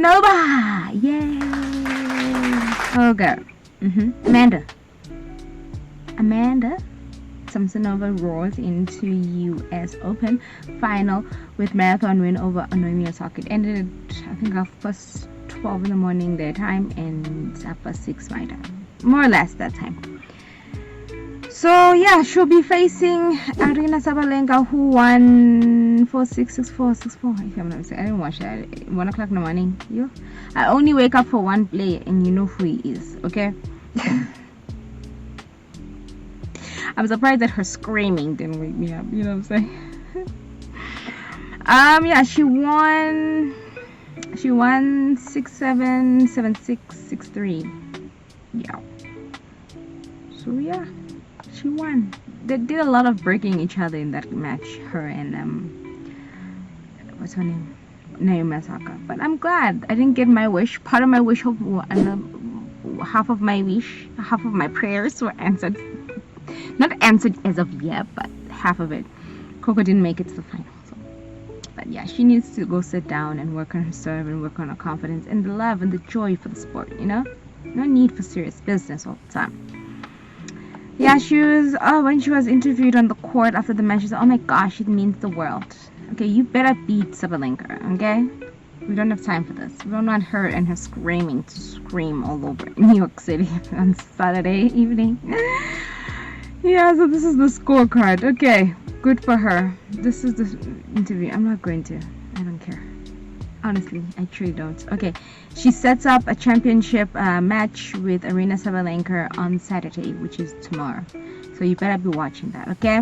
Samsonova! Yay! Okay. Amanda Samsonova roars into U.S. Open final with marathon win over Naomi Osaka. It ended at, I think, 12 in the morning their time and 6 my time. More or less that time. So yeah, she'll be facing Aryna Sabalenka, who won 4-6, 6-4, 6-4. If I'm not mistaken, I didn't watch that. 1 o'clock in the morning. I only wake up for one player, and you know who he is, okay? I'm surprised that her screaming didn't wake me up. You know what I'm saying? Yeah, she won 6-7, 7-6, 6-3. Yeah. So yeah. She won. They did a lot of breaking each other in that match, her and what's her name, Naomi Osaka. But I'm glad I didn't get my wish. Part of my wish, half of my prayers were answered. Not answered as of yet, but half of it. Coco didn't make it to the final. So. But yeah, she needs to go sit down and work on her serve and work on her confidence and the love and the joy for the sport. No need for serious business all the time. Yeah, she was, when she was interviewed on the court after the match, she said, oh my gosh, it means the world. Okay, you better beat Sabalenka, okay? We don't have time for this. We don't want her and her screaming to scream all over New York City on Saturday evening. Yeah, so this is the scorecard. Okay, good for her. This is the interview. I'm not going to. I don't care. Honestly, I truly don't. Okay, she sets up a championship match with Aryna Sabalenka on Saturday, which is tomorrow. So you better be watching that, okay?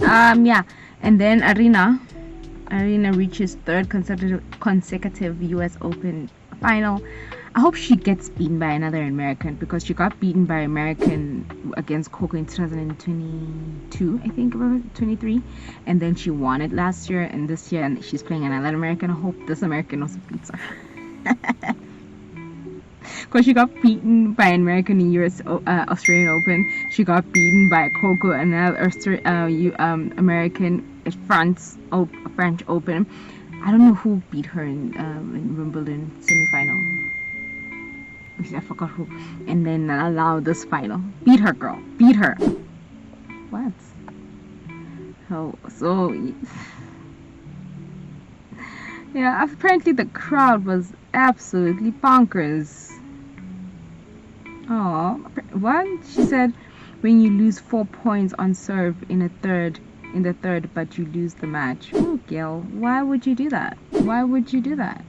Yeah, and then Aryna reaches third consecutive U.S. Open final. I hope she gets beaten by another American because she got beaten by American against Coco in 2022, I think, or 23, and then she won it last year, and this year and she's playing another American. I hope this American also beats her. Because she got beaten by an American in Australian Open. She got beaten by Coco, another American at French Open. I don't know who beat her in Wimbledon semifinal. I forgot who. And then allow this final. Beat her, girl. Beat her. What? So yeah, apparently the crowd was absolutely bonkers. Oh, what? She said when you lose 4 points on serve in the third, but you lose the match. Oh, Gail, why would you do that? Why would you do that?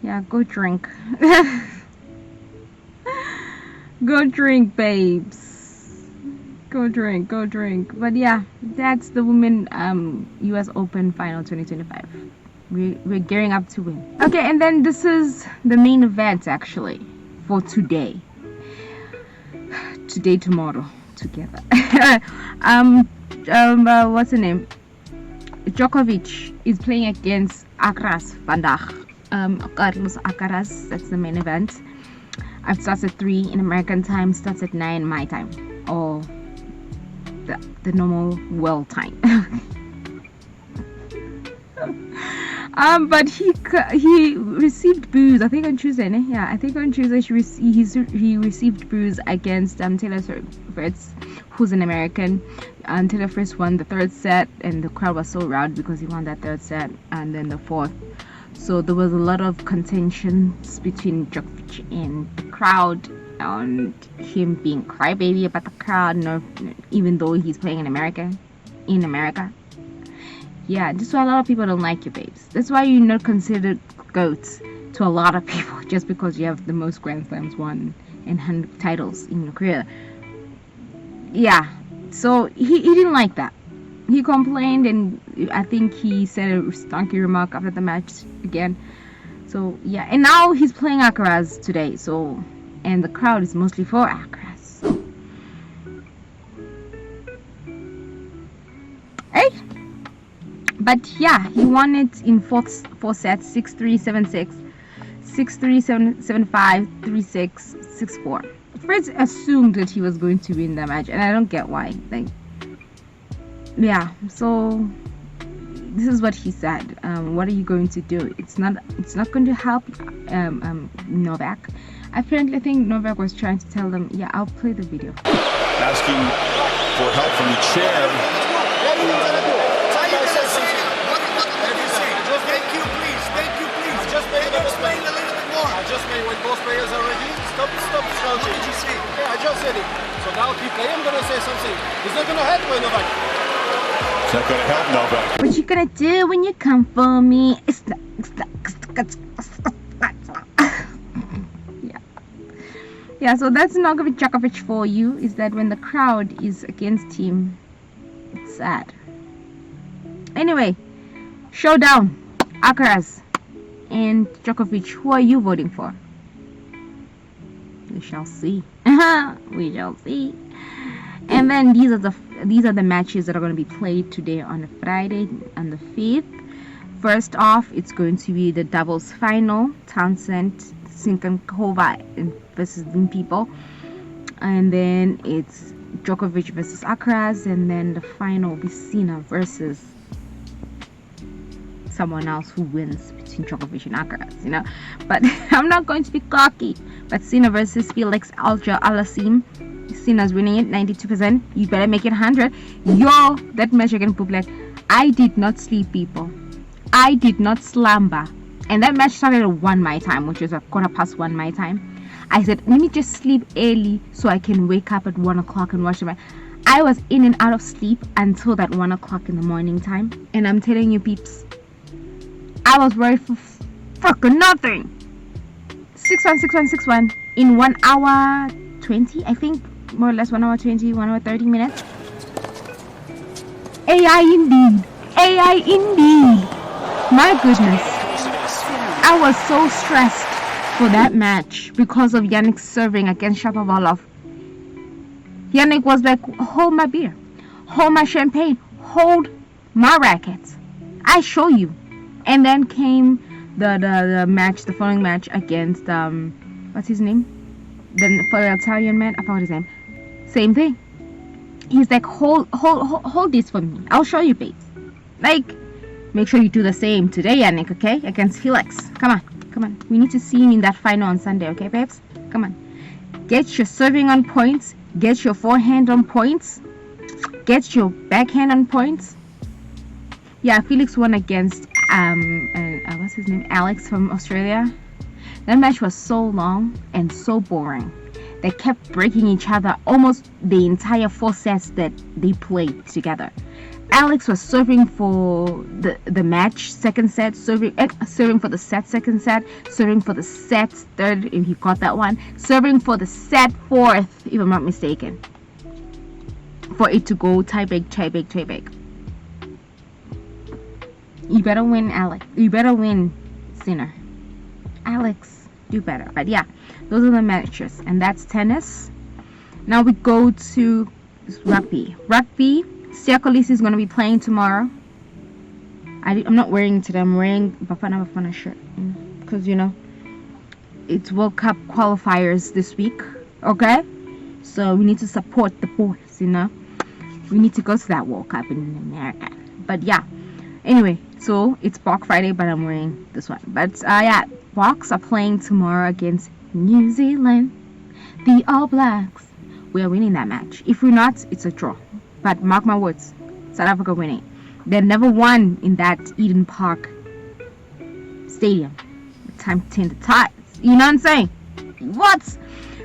Yeah, go drink. Go drink, babes. Go drink. But yeah, that's the Women US Open Final 2025. We're gearing up to win. Okay, and then this is the main event actually for today. Today, tomorrow, together. What's her name? Djokovic is playing against Alcaraz vandaag. Carlos Alcaraz. That's the main event. It starts at 3 in American time, starts at 9 my time, or the normal world time. But he received boos. I think on Tuesday. Yeah, I think on Tuesday he received boos against Taylor Fritz, who's an American. Taylor Fritz won the third set, and the crowd was so loud because he won that third set, and then the fourth. So there was a lot of contentions between Djokovic and the crowd, and him being crybaby about the crowd, even though he's playing in America. Yeah, that's why a lot of people don't like you, babes. That's why you're not considered GOAT to a lot of people just because you have the most Grand Slams won and 100 titles in your career. Yeah, so he didn't like that. He complained, and I think he said a stonky remark after the match again. So yeah, and now he's playing Alcaraz today. So, and the crowd is mostly for Alcaraz. So, hey, but yeah, he won it in four sets: 6-3, 7-6, 6-3, 7-5, 3-6, 6-4. Fritz assumed that he was going to win the match, and I don't get why. Like, yeah, so this is what he said. What are you going to do? It's not going to help Novak. Apparently, I think Novak was trying to tell them, yeah, I'll play the video. Asking for help from the chair. Explain a little bit more. I just made when both players are ready. Stop shouting. What did you say? Yeah, I just said it. So now keep playing. I'm gonna say something. He's not gonna help Novak. It's not going to help Novak. What you gonna do when you come for me? Yeah, so that's Novak Djokovic for you, is that when the crowd is against him, it's sad. Anyway, showdown, Alcaraz and Djokovic. Who are you voting for? We shall see. We shall see. And then these are the matches that are going to be played today on Friday on the 5th. First off, it's going to be the doubles final, Townsend Siniakova versus People, and then it's Djokovic versus Alcaraz, and then the final will be Sinner versus someone else who wins between Djokovic and Alcaraz, But I'm not going to be cocky. But Sinner versus Felix Auger-Aliassime. Sinner's winning it 92%. You better make it 100. Yo, that match against Bublik. I did not sleep, people. I did not slumber. And that match started at 1 my time, which is a 1:15 my time. I said, let me just sleep early so I can wake up at 1 o'clock and watch the match. I was in and out of sleep until that 1 o'clock in the morning time. And I'm telling you, peeps, I was worried for fucking nothing. 6-1, 6-1, 6-1 in 1 hour 20, I think, more or less 1 hour 20, 1 hour 30 minutes. AI indeed. AI indeed. My goodness. I was so stressed for that match because of Yannick serving against Shapovalov. Yannick was like, hold my beer, hold my champagne, hold my rackets. I show you. And then came the match, the following match against what's his name? For the Italian man, I forgot his name. Same thing. He's like, hold this for me. I'll show you, babes. Like, make sure you do the same today, Yannick, okay? Against Felix. Come on. We need to see him in that final on Sunday, okay, babes? Come on. Get your serving on points. Get your forehand on points. Get your backhand on points. Yeah, Felix won against what's his name? Alex from Australia. That match was so long and so boring. They kept breaking each other almost the entire 4 sets that they played together. Alex was serving for the match second set, serving for the set second set, serving for the set third if he got that one, serving for the set fourth if I'm not mistaken, for it to go tie break. You better win, Alex. You better win, Sinner. Alex, do better. But yeah, those are the matches, and that's tennis. Now we go to rugby. Siya Kolisi is going to be playing tomorrow. I'm not wearing it today. I'm wearing Bafana shirt because it's World Cup qualifiers this week. Okay, so we need to support the boys. We need to go to that World Cup in America. But yeah, anyway, so it's Bok Friday, but I'm wearing this one. But yeah, Boks are playing tomorrow against New Zealand, the All Blacks. We are winning that match. If we're not, it's a draw. But mark my words, South Africa winning. They never won in that Eden Park stadium. Time to turn the tides. You know what I'm saying? What?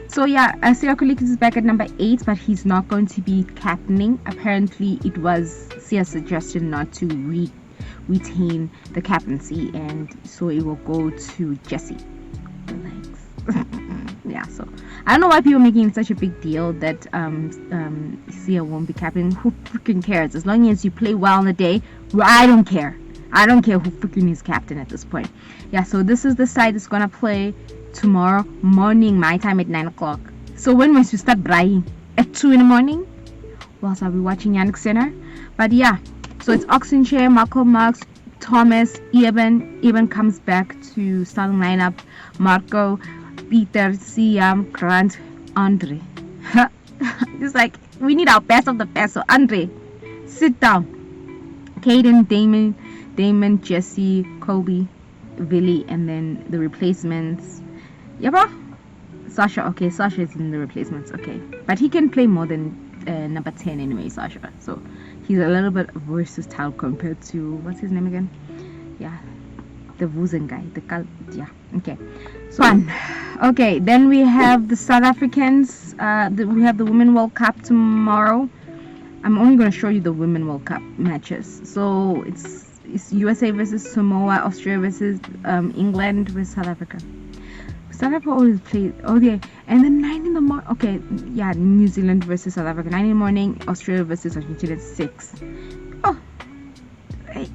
So yeah, Siya Kolisi is back at number 8, but he's not going to be captaining. Apparently, it was Sia's suggestion not to retain the captaincy, and so it will go to Jesse. Relax. Yeah, so I don't know why people are making such a big deal that Sia won't be captain. Who freaking cares? As long as you play well on the day, I don't care. I don't care who freaking is captain at this point. Yeah, so this is the side that's gonna play tomorrow morning, my time at 9 o'clock. So when must we start braying? At 2 in the morning? Whilst I'll be watching Yannick Sinner. But yeah, so it's Oxenchair, Marco Marx, Thomas, Eben comes back to starting lineup, Marco, Peter, Siam, Grant, Andre. It's like, we need our best of the best. So Andre, sit down. Caden, Damon, Damon, Jesse, Kobe, Billy, and then the replacements. Yaba? Sasha. Okay, Sasha is in the replacements. Okay, but he can play more than number 10 anyway, Sasha. So he's a little bit versatile compared to what's his name again? Yeah, the Wuzen guy. Yeah. Okay. So okay, then we have the South Africans. We have the Women World Cup tomorrow. I'm only going to show you the Women World Cup matches. So it's USA versus Samoa, Australia versus England versus South Africa. South Africa always plays. Oh yeah, and then 9 in the morning. Okay, yeah, New Zealand versus South Africa. 9 in the morning. Australia versus Argentina at 6. Oh, right.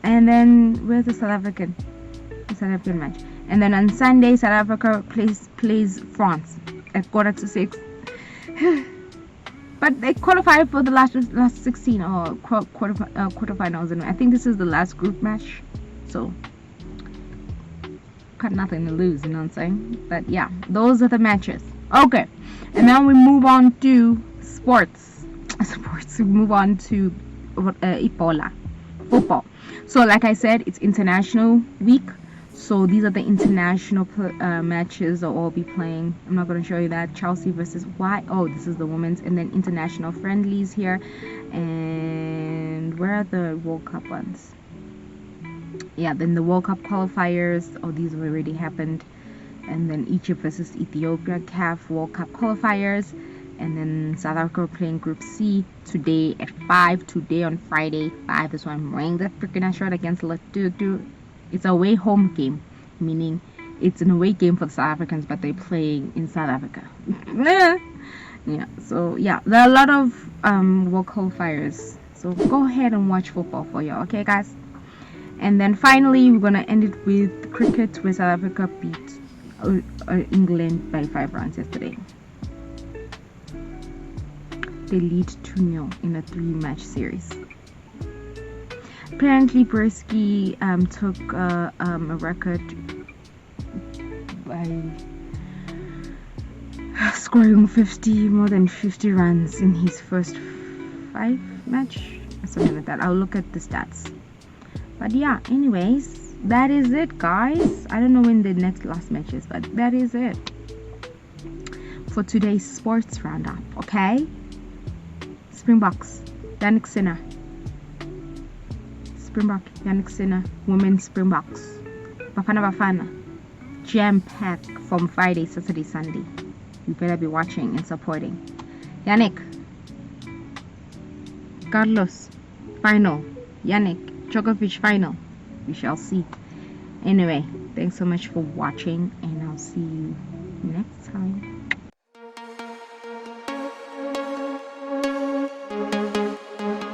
And then where's the South African match? And then on Sunday, South Africa plays France at 5:45. But they qualified for the last 16 or quarterfinals, and I think this is the last group match, so got nothing to lose, you know what I'm saying? But yeah, those are the matches. Okay, and now we move on to sports. We move on to Ebola, football. So like I said, it's international week. So these are the international matches that we'll be playing. I'm not going to show you that. Chelsea versus this is the women's. And then international friendlies here. And where are the World Cup ones? Yeah, then the World Cup qualifiers. Oh, these have already happened. And then Egypt versus Ethiopia, CAF World Cup qualifiers. And then South Africa playing Group C today at 5. Today on Friday, 5 is why I'm wearing the freaking shirt against Lesotho. It's a away home game, meaning it's an away game for the South Africans, but they're playing in South Africa. Yeah, so yeah, there are a lot of World qualifiers. So go ahead and watch football for you, okay, guys? And then finally, we're gonna end it with cricket, where South Africa beat England by 5 runs yesterday. They lead 2-0 in a 3-match series. Apparently, Bresky took a record by scoring more than 50 runs in his first 5 match, something like that. I'll look at the stats. But yeah, anyways, that is it, guys. I don't know when the last match is, but that is it for today's sports roundup. Okay, Springboks, Yannick Sinner. Springbok, Yannick Sinner, Women's Springboks, Bafana, jam-pack from Friday, Saturday, Sunday. You better be watching and supporting. Yannick, Carlos, final. Yannick, Djokovic, final. We shall see. Anyway, thanks so much for watching, and I'll see you next time.